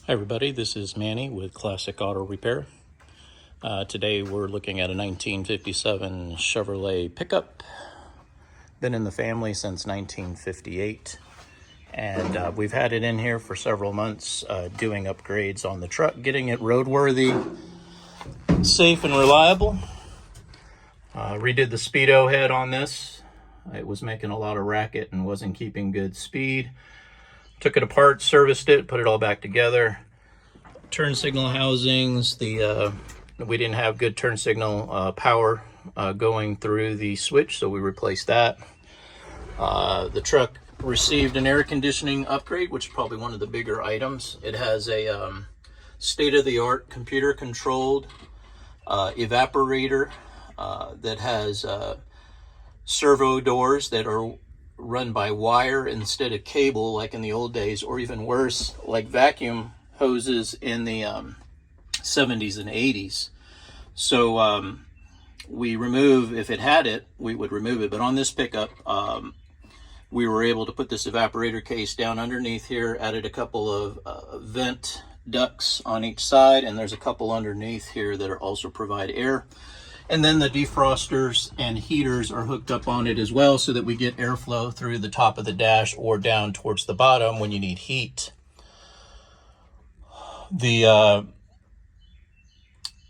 Hi everybody, this is Manny with Classic Auto Repair. Today we're looking at a 1957 Chevrolet pickup. Been in the family since 1958, and we've had it in here for several months doing upgrades on the truck, getting it roadworthy, safe and reliable. Redid the speedo head on this. It was making a lot of racket and wasn't keeping good speed. Took it apart, serviced it, put it all back together. Turn signal housings, we didn't have good turn signal power going through the switch, so we replaced that. The truck received an air conditioning upgrade, which is probably one of the bigger items. It has a state-of-the-art computer-controlled evaporator that has servo doors that are run by wire instead of cable like in the old days, or even worse, like vacuum hoses in the 70s and 80s. So we remove, if it had it, we would remove it. But on this pickup, we were able to put this evaporator case down underneath here, added a couple of vent ducts on each side, and there's a couple underneath here that are also provide air. And then the defrosters and heaters are hooked up on it as well, so that we get airflow through the top of the dash or down towards the bottom when you need heat. The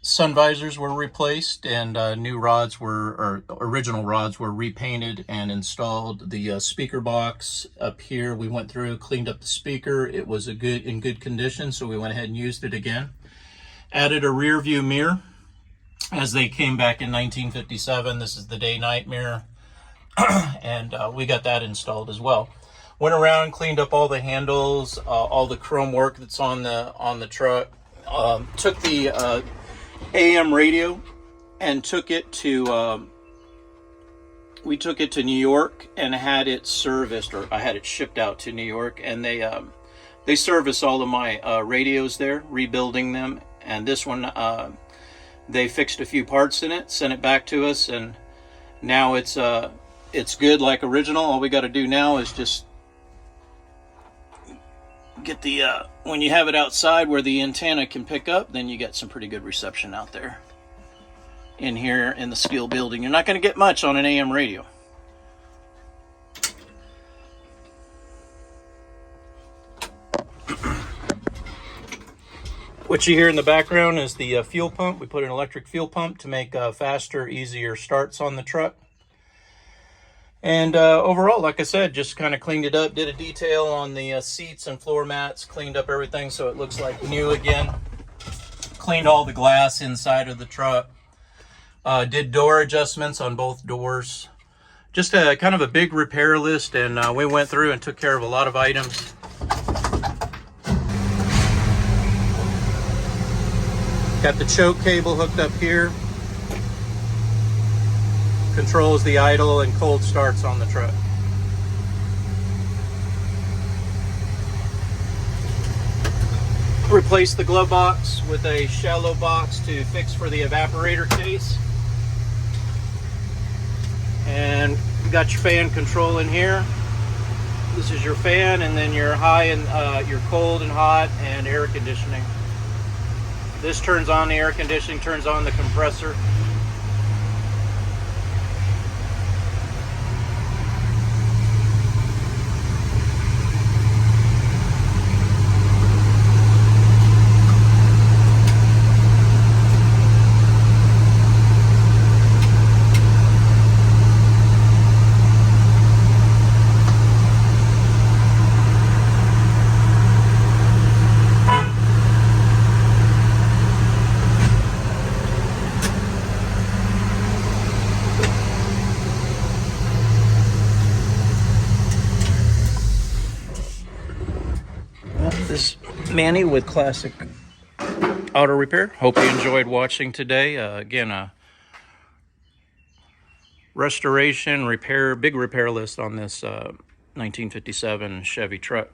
sun visors were replaced, and new rods or original rods were repainted and installed. The speaker box up here, we went through, cleaned up the speaker. It was in good condition, so we went ahead and used it again. Added a rear view mirror as they came back in 1957. This is the day-night mirror, and we got that installed as well. Went around, cleaned up all the handles, all the chrome work that's on the truck. Took the AM radio and took it to we took it to New York and had it serviced, or I had it shipped out to New York, and they service all of my radios there, rebuilding them. And this one, they fixed a few parts in it, sent it back to us, and now it's good like original. All we got to do now is just get the when you have it outside where the antenna can pick up, then you get some pretty good reception out there. In here in the steel building, you're not going to get much on an AM radio. What you hear in the background is the fuel pump. We put an electric fuel pump to make faster, easier starts on the truck. And overall, like I said, just kind of cleaned it up, did a detail on the seats and floor mats, cleaned up everything so it looks like new again. Cleaned all the glass inside of the truck. Did door adjustments on both doors. Just a kind of a big repair list, and we went through and took care of a lot of items. Got the choke cable hooked up here. Controls the idle and cold starts on the truck. Replaced the glove box with a shallow box to fix for the evaporator case. And you got your fan control in here. This is your fan, and then your high and your cold and hot and air conditioning. This turns on the air conditioning, turns on the compressor. This is Manny with Classic Auto Repair. Hope you enjoyed watching today. Again, a restoration, repair, big repair list on this 1957 Chevy truck.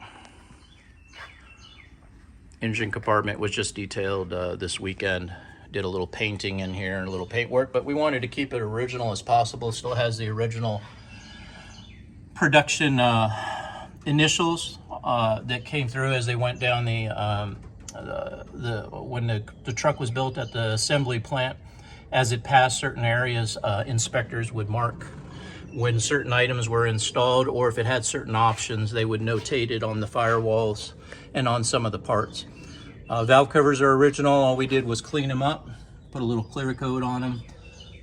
Engine compartment was just detailed this weekend. Did a little painting in here and a little paint work, but we wanted to keep it original as possible. Still has the original production initials that came through as they went down the when the truck was built at the assembly plant, as it passed certain areas, inspectors would mark when certain items were installed, or if it had certain options, they would notate it on the firewalls and on some of the parts. Valve covers are original. All we did was clean them up, put a little clear coat on them,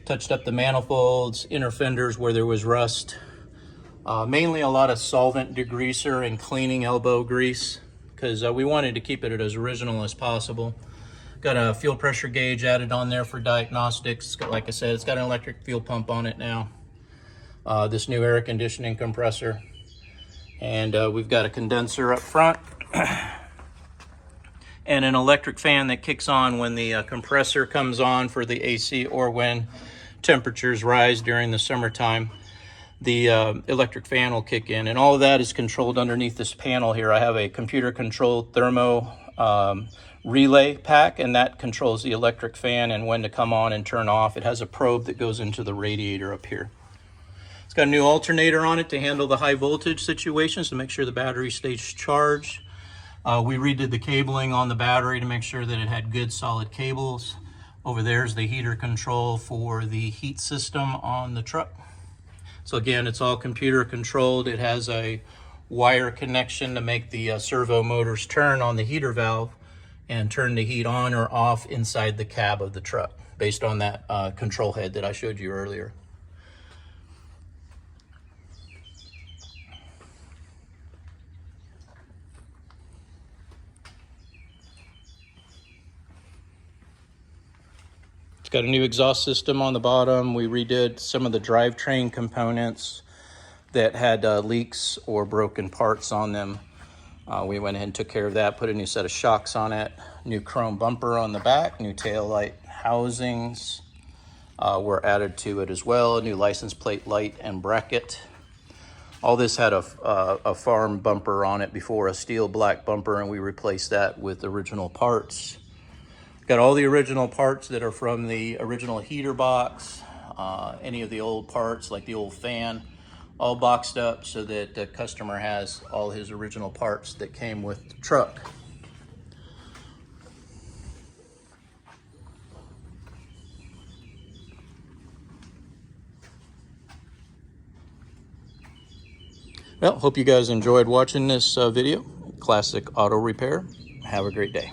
touched up the manifolds, inner fenders where there was rust. Mainly a lot of solvent degreaser and cleaning elbow grease, because we wanted to keep it as original as possible. Got a fuel pressure gauge added on there for diagnostics. Like I said, it's got an electric fuel pump on it now. This new air conditioning compressor. And we've got a condenser up front. And an electric fan that kicks on when the compressor comes on for the AC, or when temperatures rise during the summertime. The electric fan will kick in, and all of that is controlled underneath this panel here. I have a computer controlled thermo relay pack, and that controls the electric fan and when to come on and turn off. It has a probe that goes into the radiator up here. It's got a new alternator on it to handle the high voltage situations, to make sure the battery stays charged. We redid the cabling on the battery to make sure that it had good solid cables. Over there's the heater control for the heat system on the truck. So again, it's all computer controlled. It has a wire connection to make the servo motors turn on the heater valve and turn the heat on or off inside the cab of the truck, based on that control head that I showed you earlier. It's got a new exhaust system on the bottom. We redid some of the drivetrain components that had leaks or broken parts on them. We went ahead and took care of that, put a new set of shocks on it, new chrome bumper on the back, new tail light housings were added to it as well, a new license plate light and bracket. All this had a farm bumper on it before, a steel black bumper, and we replaced that with original parts. Got all the original parts that are from the original heater box, any of the old parts like the old fan, all boxed up so that the customer has all his original parts that came with the truck. Well, hope you guys enjoyed watching this video. Classic Auto Repair. Have a great day.